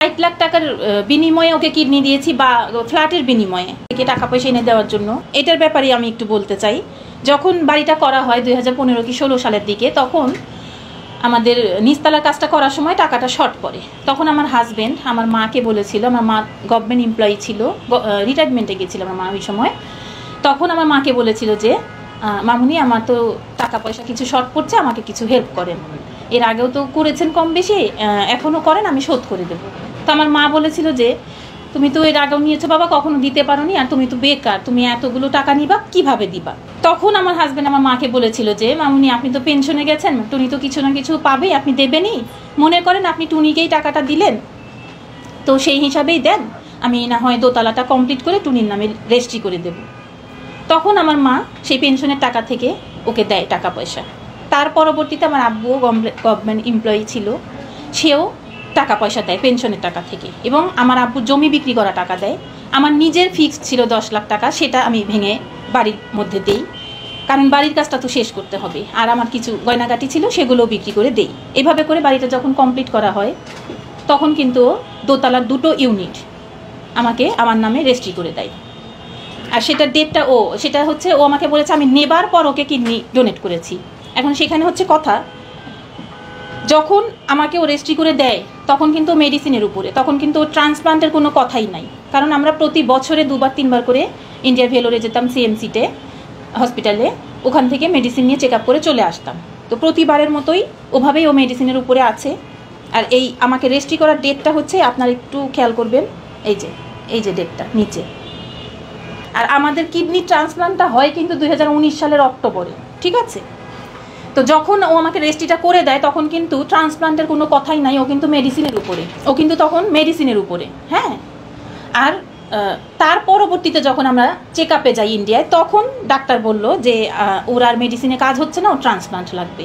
60 লাখ টাকার বিনিময়ে ওকে কিডনি দিয়েছি বা ফ্ল্যাটের বিনিময়ে থেকে টাকা পয়সা এনে দেওয়ার জন্য। এটার ব্যাপারে আমি একটু বলতে চাই। যখন বাড়িটা করা হয় 2015 কি 16 সালের দিকে, তখন আমাদের নিচতলার কাজটা করার সময় টাকাটা শর্ট পড়ে। তখন আমার হাজব্যান্ড আমার মাকে বলেছিল, আমার মা গভর্নমেন্ট এমপ্লয়ি ছিল, রিটায়ারমেন্টে গিয়েছিল আমার মা ওই সময়। তখন আমার মাকে বলেছিল যে মামুনি আমার তো টাকা পয়সা কিছু শর্ট পড়ছে, আমাকে কিছু হেল্প করেন। এর আগেও তো করেছেন কম বেশি, এখনও করেন, আমি শোধ করে দেবো। তো আমার মা বলেছিল যে তুমি তো এর আগেও নিয়েছো বাবা, কখনো দিতে পারো নি, আর তুমি তো বেকার, তুমি এতগুলো টাকা নিবা কিভাবে দিবা। তখন আমার হাজব্যান্ড আমার মাকে বলেছিল যে মামুনি আপনি তো পেনশনে গেছেন, টুনি তো কিছু না কিছু পাবেই, আপনি দেবেনই, মনে করেন আপনি টুনিকেই টাকাটা দিলেন, তো সেই হিসাবেই দেন, আমি না হয় দোতলাটা কমপ্লিট করে টুনির নামে রেজিস্ট্রি করে দেব। তখন আমার মা সেই পেনশনের টাকা থেকে ওকে দেয় টাকা পয়সা। তার পরবর্তীতে আমার আব্বুও গভর্নমেন্ট এমপ্লয়ি ছিল, সেও টাকা পয়সা দেয় পেনশনের টাকা থেকে, এবং আমার আব্বু জমি বিক্রি করা টাকা দেয়। আমার নিজের ফিক্সড ছিল 10 লাখ টাকা, সেটা আমি ভেঙে বাড়ির মধ্যে দেই, কারণ বাড়ির কাজটা তো শেষ করতে হবে। আর আমার কিছু গয়নাগাটি ছিল, সেগুলো বিক্রি করে দেই। এভাবে করে বাড়িটা যখন কমপ্লিট করা হয়, তখন কিন্তু দোতলার 2টো ইউনিট আমাকে আমার নামে রেজিস্ট্রি করে দেয়। আর সেটার ডেটটা সেটা হচ্ছে ও আমাকে বলেছে আমি নেবার পর ওকে কিডনি ডোনেট করেছি। এখন সেখানে হচ্ছে কথা, যখন আমাকে ও রেজিস্ট্রি করে দেয় তখন কিন্তু মেডিসিনের উপরে, তখন কিন্তু ট্রান্সপ্লান্টের কোনো কথাই নাই। কারণ আমরা প্রতি বছরে 2-3 বার করে ইন্ডিয়ার ভেলোরে যেতাম সিএমসিতে হসপিটালে, ওখান থেকে মেডিসিন নিয়ে চেক আপ করে চলে আসতাম। তো প্রতিবারের মতোই ওভাবেই ও মেডিসিনের উপরে আছে। আর এই আমাকে রেজিস্ট্রি করার ডেটটা হচ্ছে, আপনারা একটু খেয়াল করবেন, এই যে ডেটটা নিচে। আর আমাদের কিডনি ট্রান্সপ্লান্টটা হয় কিন্তু 2019 সালের অক্টোবরে, ঠিক আছে। তো যখন ও আমাকে রেজিস্ট্রিটা করে দেয় তখন কিন্তু ট্রান্সপ্লান্টের কোনো কথাই নাই, ও কিন্তু মেডিসিনের উপরে, তখন মেডিসিনের উপরে, হ্যাঁ। আর তার পরবর্তীতে যখন আমরা চেক আপে যাই ইন্ডিয়ায়, তখন ডাক্তার বলল যে ওর আর মেডিসিনে কাজ হচ্ছে না, ও ট্রান্সপ্লান্ট লাগবে।